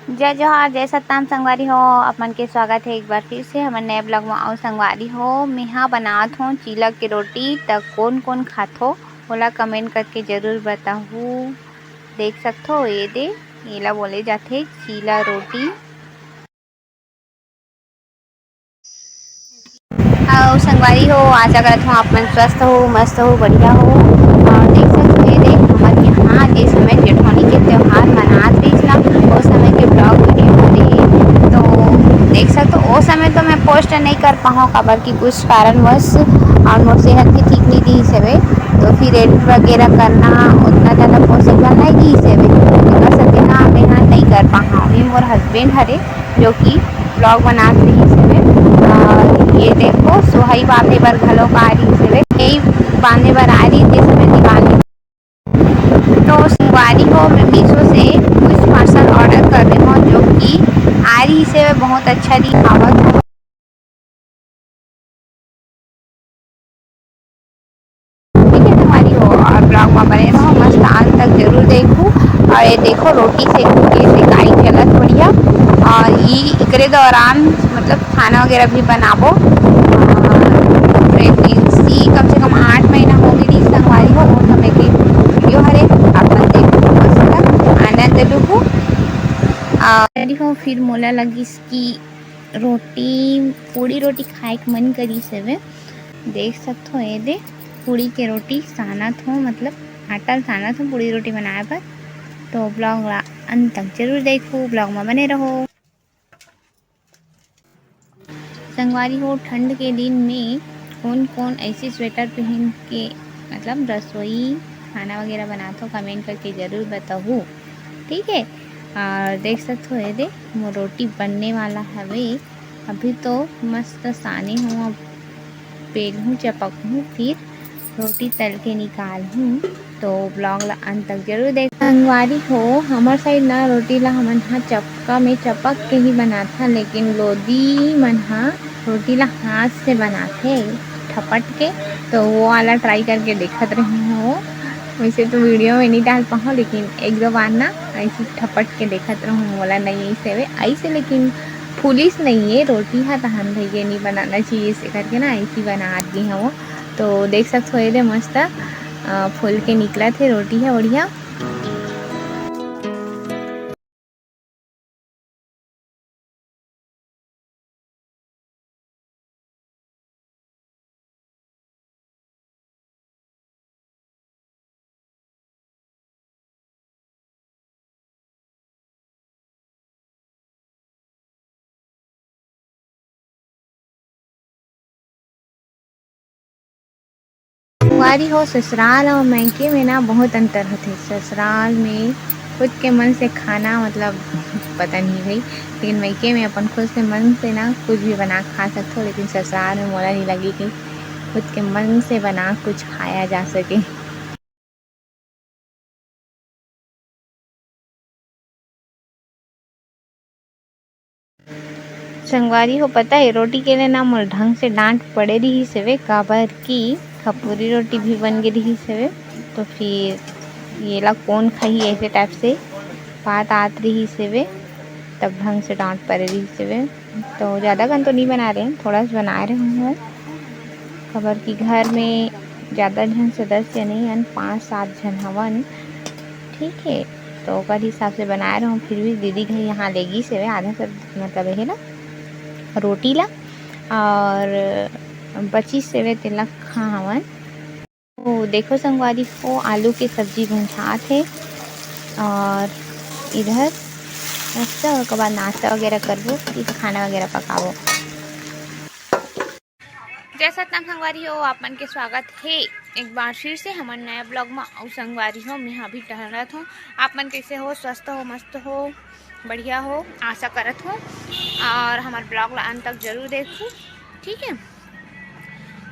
जय जोहार, जय सतनाम संगवारी हो। अपन के स्वागत है एक बार फिर से हमारे नए ब्लॉग में। और संगवारी हो, मेहा बनात हूँ चीला के रोटी। तब कौन कौन खाथो ओला कमेंट करके जरूर बताहू। देख सकथो ये दे, एला बोले जाथे चीला रोटी। और संगवारी हो, आशा करत हूँ आप मन स्वस्थ हो, मस्त हो, बढ़िया हो। और देख सकते हो ये देख हमारे यहाँ जिस समय जेठौनी के त्योहार मनात रहीस ना, उस समय के ब्लॉग वीडियो हरे। तो देख सकते हो उस समय तो मैं पोस्ट नहीं कर पाऊँ काबर की कुछ कारणवश और मोर सेहत भी ठीक नहीं रही सेवे। तो फिर एडिट वगैरह करना उतना ज़्यादा पॉसिबल नहीं रही सेवे। कर सकते ना मैं यहाँ नहीं कर पाऊँ। अभी मोर हस्बैंड हरे जो कि ब्लॉग बनात रही सेवे। ये देखो सोहई बांधे बर घलो आ रही सेवे, यही बांधे बर आ रही जिस समय दिवाली। तो संगवारी हो, मैं मीशो से कुछ पार्सल ऑर्डर कर रही हूँ जो कि आ रही से बहुत अच्छा दिखावत हो। ठीक है संगवारी हो, और ब्लॉग में बने रहो, मस्त अंत तक जरूर देखूँ। और ये देखो रोटी सेकू के सेकाई चलत बढ़िया। और ये एकरे दौरान मतलब खाना वगैरह भी बनाबो। प्रेगनेंसी कम से कम 8 महीना हो गई संगवारी हो, वो समय की वीडियो हरे अपन देखो मस्त आनंद लूँ। हो फिर मोला लगिस कि रोटी पूड़ी रोटी खाए के मन करी सेवे। देख सकते हो ये दे पूड़ी के रोटी सानत हो, मतलब आटा सानत हो पूड़ी रोटी बनाए पर। तो ब्लॉग अंत तक जरूर देखो, ब्लॉग में बने रहो। संगवारी हो, ठंड के दिन में कौन कौन ऐसी स्वेटर पहन के मतलब रसोई खाना वगैरह बनाते हो कमेंट करके ज़रूर बताओ। ठीक है, और देख सकते हो ये दे वो रोटी बनने वाला हवे। अभी तो मस्त साने हूँ, पेल हूँ, चपक हूँ, फिर रोटी तल के निकाल हूँ। तो ब्लॉग ला अंत तक जरूर देख। संगवारी हो, हमार साइड ना रोटी ला हमन हा चपका में चपक के ही बनाथा, लेकिन लोदी मन हा रोटी ला हाथ से बनाथे ठपट के। तो वो वाला ट्राई करके देखत रही हूँ। वैसे तो वीडियो में नहीं डाल पाऊँ, लेकिन एक दो बार ना ऐसी ठपट के देखत रहूँ। बोला नहीं ऐसे वे ऐसे, लेकिन पुलिस नहीं है रोटी हा तहन भैया नहीं बनाना चाहिए इसे करके ना ऐसी बना दी है वो। तो देख सकते हो ये मस्त फूल के निकला थे रोटी है बढ़िया। कुंवारी हो, ससुराल और मायके में ना बहुत अंतर होते। ससुराल में खुद के मन से खाना मतलब पता नहीं भाई, लेकिन मायके में अपन खुद के मन से ना कुछ भी बना खा सकते हो। लेकिन ससुराल में मोला नहीं लगी कि खुद के मन से बना कुछ खाया जा सके। संगवारी हो, पता है रोटी के लिए ना मोर ढंग से डांट पड़े रही सेवे काबर की खपूरी रोटी भी बन गई रही सेवे। तो फिर ये ला कौन खाई ऐसे टाइप से बात आत रही सेवे, तब ढंग से डांट पड़े रही सेवे। तो ज़्यादा गन तो नहीं बना रहे हैं, थोड़ा सा बना रहे हूँ खबर की घर में ज़्यादा जन सदस्य नहीं हन, 5-7 जन हवन। ठीक है, तो ओकर हिसाब से बना रहे हूँ। फिर भी दीदी घर यहाँ लेगी सेवे आधा सब मतलब है ना रोटी ला, और 25 सेवे तेला खा हवन। तो देखो संगवारी को आलू की सब्जी भुंजात है, और इधर नाश्ता और के बाद नाश्ता वगैरह करबो, फिर खाना वगैरह पकाबो। जय सतनाम संगवारी हो, आप मन के स्वागत है एक बार फिर से हमारे नया ब्लॉग में। और संगवारी हो, मैं अभी टहलत हूँ। आप मन कैसे हो, स्वस्थ हो, मस्त हो, बढ़िया हो, आशा करत हूँ। और हमारे ब्लॉग ला अंत तक जरूर देखो। ठीक है,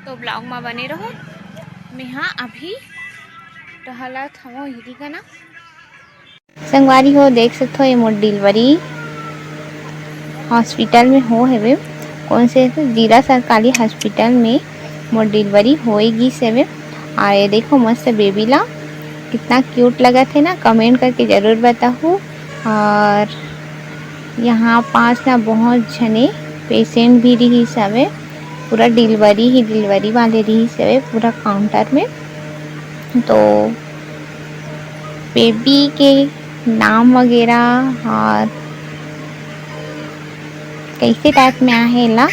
तो ब्लॉग में बने रहो। मैं हाँ अभी टहलत हूँ हिरी का ना। संगवारी हो, देख सकते हो ये मोर डिलीवरी हॉस्पिटल में हो है, कौन से जिला सरकारी हॉस्पिटल में मोर डिलीवरी होएगी सेवे। और ये देखो मस्त बेबी ला कितना क्यूट लगा थे ना, कमेंट करके ज़रूर बताओ। और यहाँ पास ना बहुत झने पेशेंट भी रहिस हवे। पूरा डिलीवरी वाले रहिस हवे पूरा काउंटर में। तो बेबी के नाम वगैरह और कैसे टाइप में आहे ला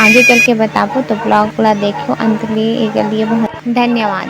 आगे चल के बताबो। तो ब्लॉग ला देखो अंत ले, एकर लिए बहुत धन्यवाद।